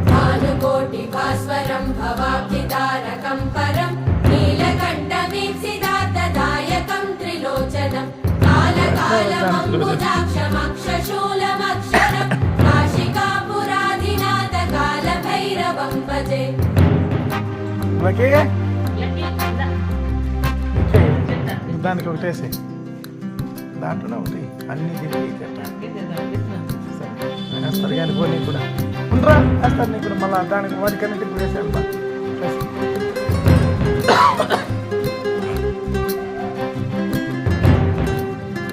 భానుకోటి భాస్వరం భవాబ్ధితారకం పరం నీలకంఠమీప్సిదార్థదాయకం త్రిలోచనం కాలకాలమంబుజాక్షమక్షశూలమక్షరం కాశికాపురాధినాథ కాలభైరవం భజే. దానికి ఒకటేసి దాంట్లోనే ఒకటి అన్ని తిరిగి వేస్తారు కానీ పోనీ కూడా ఉండరా వేస్తారు నీకు మళ్ళీ దానికి వాటికన్నిటికి వేసేస్తా